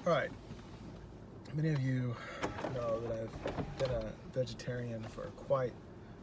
All right. Many of you know that I've been a vegetarian for quite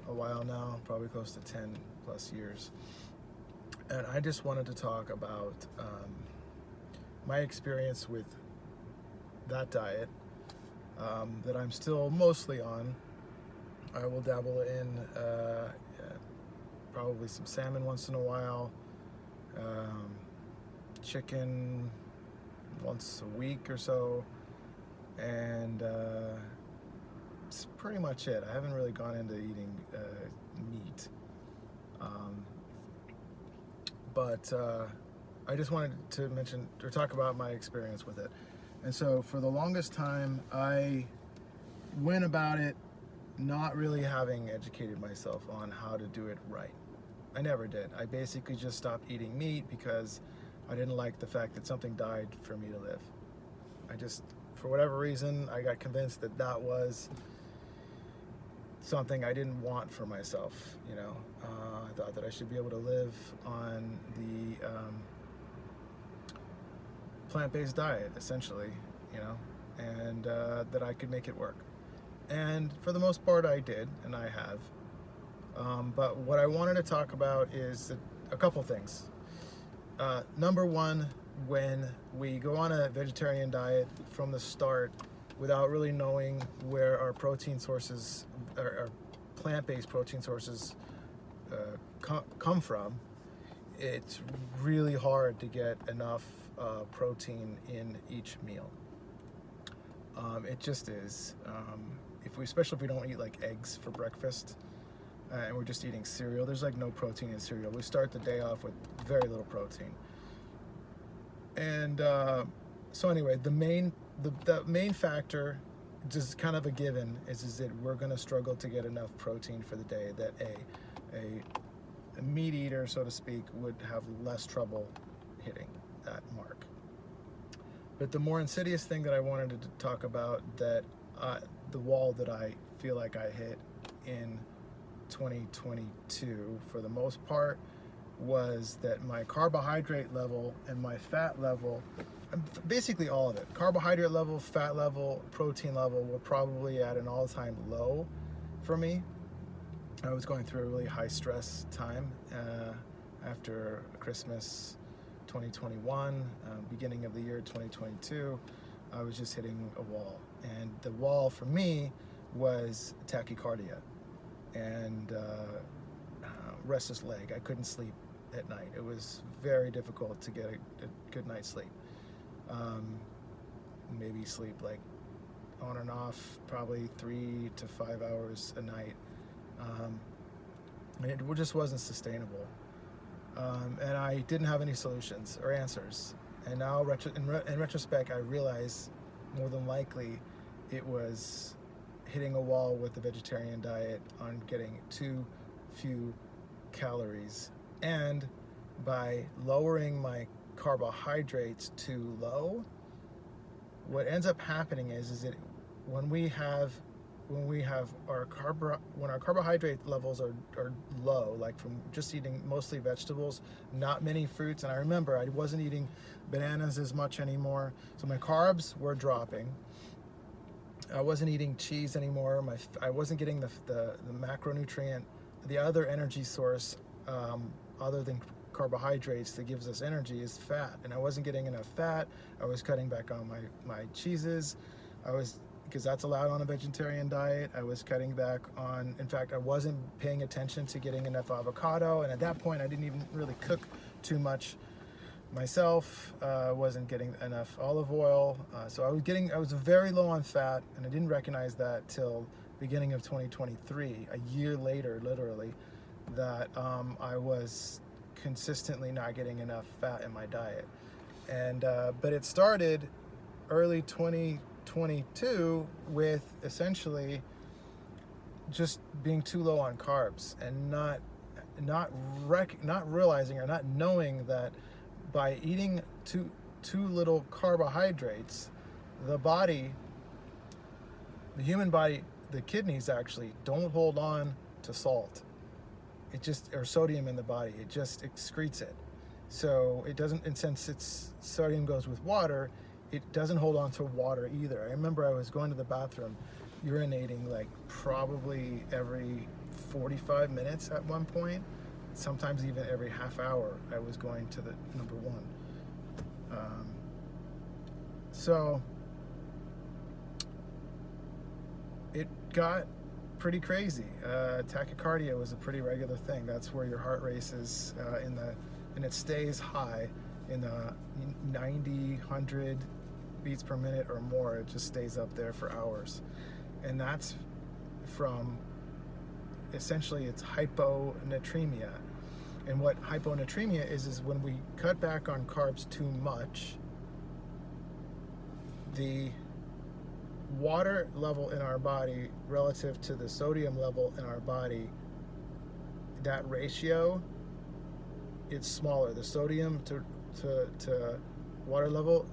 a while now, probably close to 10 plus years. And I just wanted to talk about my experience with that diet that I'm still mostly on. I will dabble in probably some salmon once in a while, chicken once a week or so, and it's pretty much it. I haven't really gone into eating meat, but I just wanted to mention or talk about my experience with it. And so for the longest time, I went about it not really having educated myself on how to do it right. I never did. I basically just stopped eating meat because I didn't like the fact that something died for me to live. I just, for whatever reason, I got convinced that that was something I didn't want for myself. I thought that I should be able to live on the plant-based diet, essentially, and that I could make it work. And for the most part, I did, and I have. But what I wanted to talk about is a couple things. Number one, when we go on a vegetarian diet from the start without really knowing where our protein sources, our plant-based protein sources come from, it's really hard to get enough protein in each meal. It just is. Especially if we don't eat like eggs for breakfast, and we're just eating cereal, there's like no protein in cereal. We start the day off with very little protein. And so anyway, the main factor, just kind of a given, is that we're going to struggle to get enough protein for the day, that a meat eater, so to speak, would have less trouble hitting that mark. But the more insidious thing that I wanted to talk about, that the wall that I feel like I hit in 2022 for the most part, was that my carbohydrate level and my fat level, basically all of it, carbohydrate level, fat level, protein level, were probably at an all-time low for me. I was going through a really high stress time after Christmas 2021, beginning of the year 2022. I was just hitting a wall, and the wall for me was tachycardia and restless leg. I couldn't sleep at night. It was very difficult to get a good night's sleep. Maybe sleep like on and off, probably 3 to 5 hours a night. And it just wasn't sustainable. And I didn't have any solutions or answers. And now, in retrospect, I realize more than likely it was hitting a wall with the vegetarian diet on getting too few calories. And by lowering my carbohydrates too low, what ends up happening is that when our carbohydrate levels are low, like from just eating mostly vegetables, not many fruits, and I remember I wasn't eating bananas as much anymore, so my carbs were dropping. I wasn't eating cheese anymore. I wasn't getting the macronutrient, the other energy source other than carbohydrates that gives us energy is fat, and I wasn't getting enough fat. I was cutting back on my cheeses. Because that's allowed on a vegetarian diet. I was cutting back on, in fact, I wasn't paying attention to getting enough avocado, and at that point I didn't even really cook too much myself. Wasn't getting enough olive oil, so I was very low on fat, and I didn't recognize that till beginning of 2023, a year later, literally, that I was consistently not getting enough fat in my diet. And but it started early 2022 with essentially just being too low on carbs and not realizing or not knowing that by eating too little carbohydrates, the human body, the kidneys actually don't hold on to salt. Or sodium in the body. It just excretes it. So it doesn't, and since sodium goes with water, it doesn't hold on to water either. I remember I was going to the bathroom, urinating like probably every 45 minutes at one point, sometimes even every half hour. I was going to the number one. So it got pretty crazy. Tachycardia was a pretty regular thing. That's where your heart races and it stays high in the 90, 100 beats per minute or more. It just stays up there for hours. And that's from, essentially, it's hyponatremia. And what hyponatremia is when we cut back on carbs too much, the water level in our body relative to the sodium level in our body, that ratio, it's smaller. The sodium to water level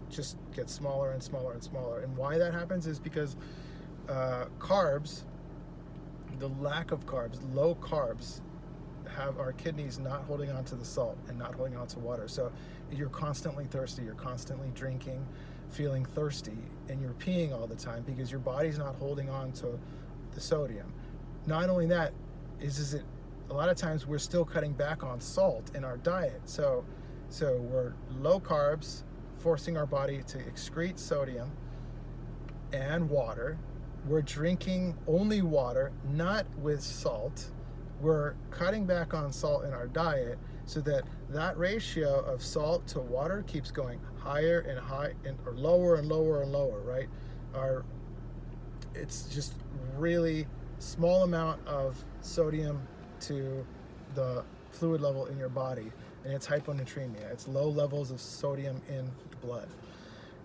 just gets smaller and smaller and smaller. And why that happens is because carbs, the lack of carbs, low carbs, have our kidneys not holding on to the salt and not holding on to water. So you're constantly thirsty, you're constantly drinking, feeling thirsty, and you're peeing all the time because your body's not holding on to the sodium. Not only that, is it a lot of times we're still cutting back on salt in our diet. So we're low carbs, forcing our body to excrete sodium and water. We're drinking only water, not with salt. We're cutting back on salt in our diet so that ratio of salt to water keeps going higher and or lower and lower and lower, right? It's just really small amount of sodium to the fluid level in your body, and it's hyponatremia. It's low levels of sodium in blood.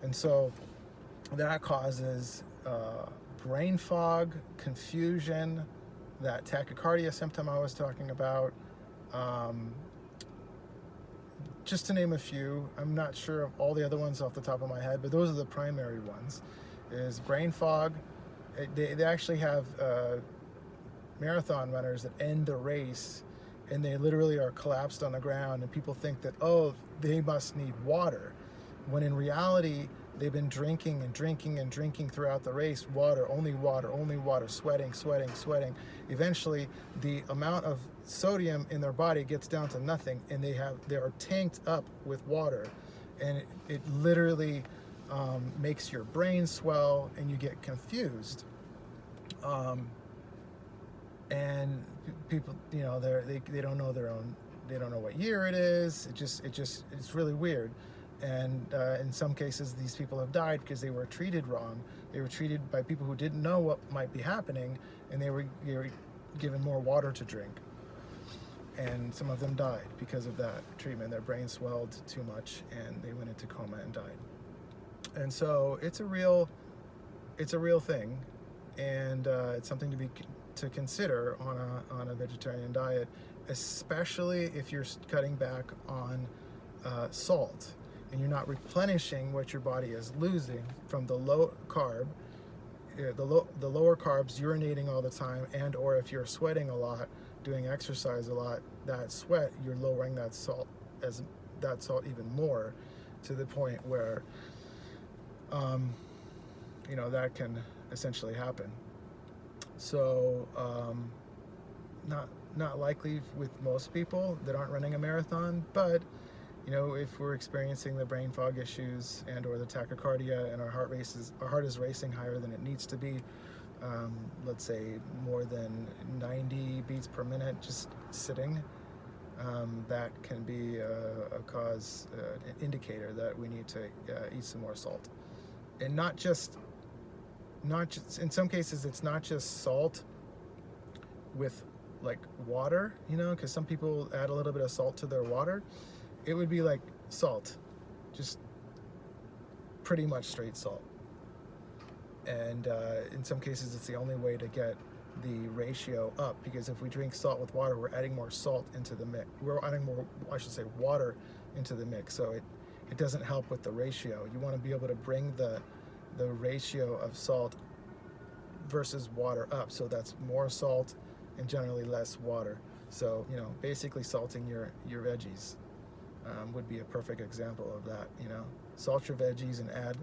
And so that causes brain fog, confusion, that tachycardia symptom I was talking about, just to name a few. I'm not sure of all the other ones off the top of my head, but those are the primary ones. Is brain fog. They actually have marathon runners that end the race and they literally are collapsed on the ground, and people think that, oh, they must need water, when in reality they've been drinking and drinking and drinking throughout the race, water, only water, only water, sweating. Eventually the amount of sodium in their body gets down to nothing, and they are tanked up with water, and it literally makes your brain swell and you get confused. And people, they don't know they don't know what year it is. It's really weird. And in some cases, these people have died because they were treated wrong. They were treated by people who didn't know what might be happening, and they were given more water to drink. And some of them died because of that treatment. Their brain swelled too much, and they went into coma and died. And so it's a real thing, and it's something to consider on a vegetarian diet, especially if you're cutting back on salt, and you're not replenishing what your body is losing from the low carb, the lower carbs, urinating all the time, and or if you're sweating a lot, doing exercise a lot, that sweat, you're lowering that salt even more, to the point where that can essentially happen. So not likely with most people that aren't running a marathon, but if we're experiencing the brain fog issues and or the tachycardia, and our heart is racing higher than it needs to be, let's say more than 90 beats per minute just sitting, that can be a cause, an indicator that we need to eat some more salt. And not just in some cases, it's not just salt with like water, because some people add a little bit of salt to their water. It would be like salt, just pretty much straight salt. And in some cases, it's the only way to get the ratio up, because if we drink salt with water, we're adding more salt into the mix. We're adding more, water into the mix. So it doesn't help with the ratio. You want to be able to bring the ratio of salt versus water up. So that's more salt and generally less water. So, basically salting your veggies. would be a perfect example of that. You know, salt your veggies and add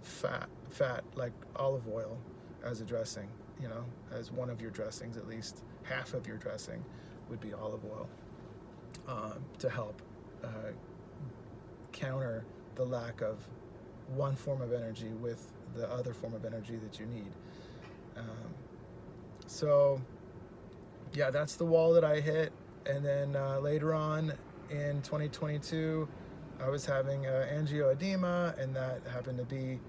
fat like olive oil as a dressing. You know, as one of your dressings, at least half of your dressing would be olive oil, to help counter the lack of one form of energy with the other form of energy that you need. So yeah, that's the wall that I hit. And then later on in 2022, I was having angioedema, and that happened to be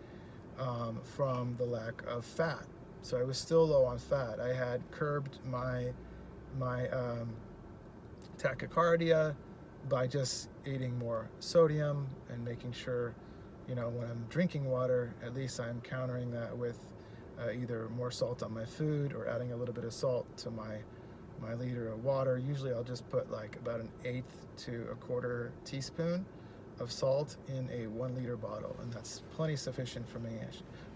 from the lack of fat. So I was still low on fat. I had curbed my tachycardia by just eating more sodium and making sure, you know, when I'm drinking water, at least I'm countering that with either more salt on my food or adding a little bit of salt to my liter of water. Usually I'll just put like about an 1/8 to 1/4 teaspoon of salt in a 1 liter bottle, and that's plenty sufficient for me,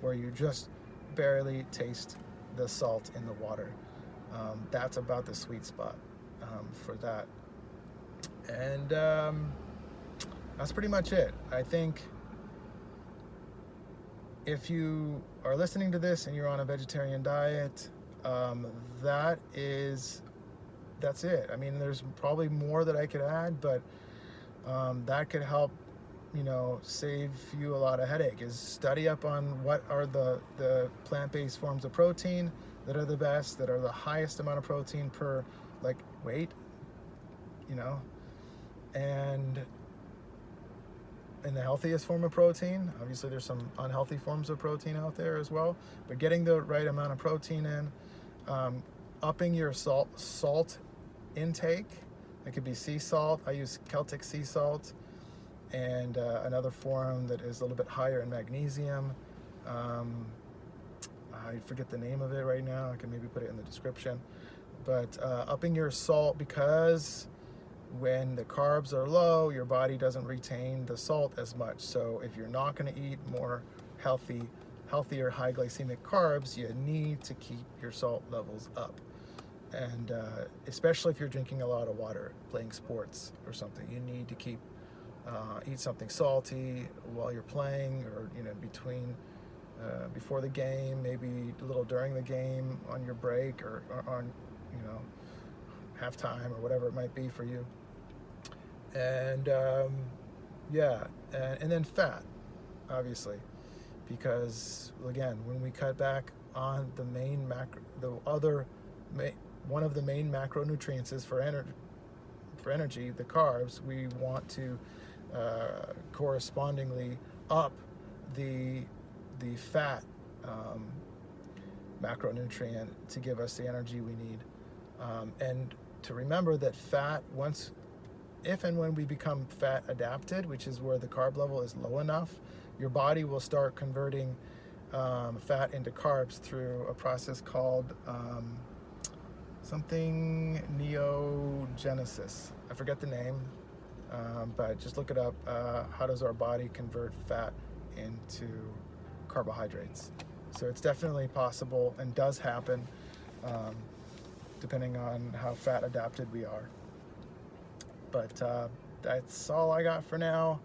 where you just barely taste the salt in the water. That's about the sweet spot for that. And that's pretty much it. I think if you are listening to this and you're on a vegetarian diet, that's it. I mean, there's probably more that I could add, but that could help, you know, save you a lot of headache. Is study up on what are the plant-based forms of protein that are the best, that are the highest amount of protein per like weight, you know, and the healthiest form of protein. Obviously there's some unhealthy forms of protein out there as well, but getting the right amount of protein in, upping your salt intake. It could be sea salt. I use Celtic sea salt, and another form that is a little bit higher in magnesium. I forget the name of it right now. I can maybe put it in the description. But upping your salt, because when the carbs are low, your body doesn't retain the salt as much. So if you're not going to eat more healthier high glycemic carbs, you need to keep your salt levels up. And especially if you're drinking a lot of water, playing sports or something, you need to eat something salty while you're playing, or, you know, before the game, maybe a little during the game, on your break, or on, you know, halftime, or whatever it might be for you. And yeah, and then fat, obviously, because again, when we cut back on the main one of the main macronutrients is for energy, the carbs, we want to correspondingly up the fat macronutrient to give us the energy we need. And to remember that fat, if and when we become fat adapted, which is where the carb level is low enough, your body will start converting fat into carbs through a process called something neogenesis. I forget the name, but just look it up. How does our body convert fat into carbohydrates? So it's definitely possible and does happen, depending on how fat adapted we are. But that's all I got for now.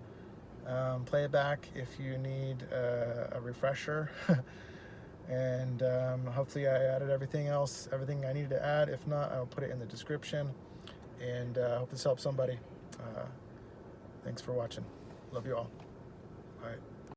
Play it back if you need a refresher. And hopefully I added everything I needed to add. If not, I'll put it in the description. And I hope this helps somebody. Thanks for watching. Love you all. All right.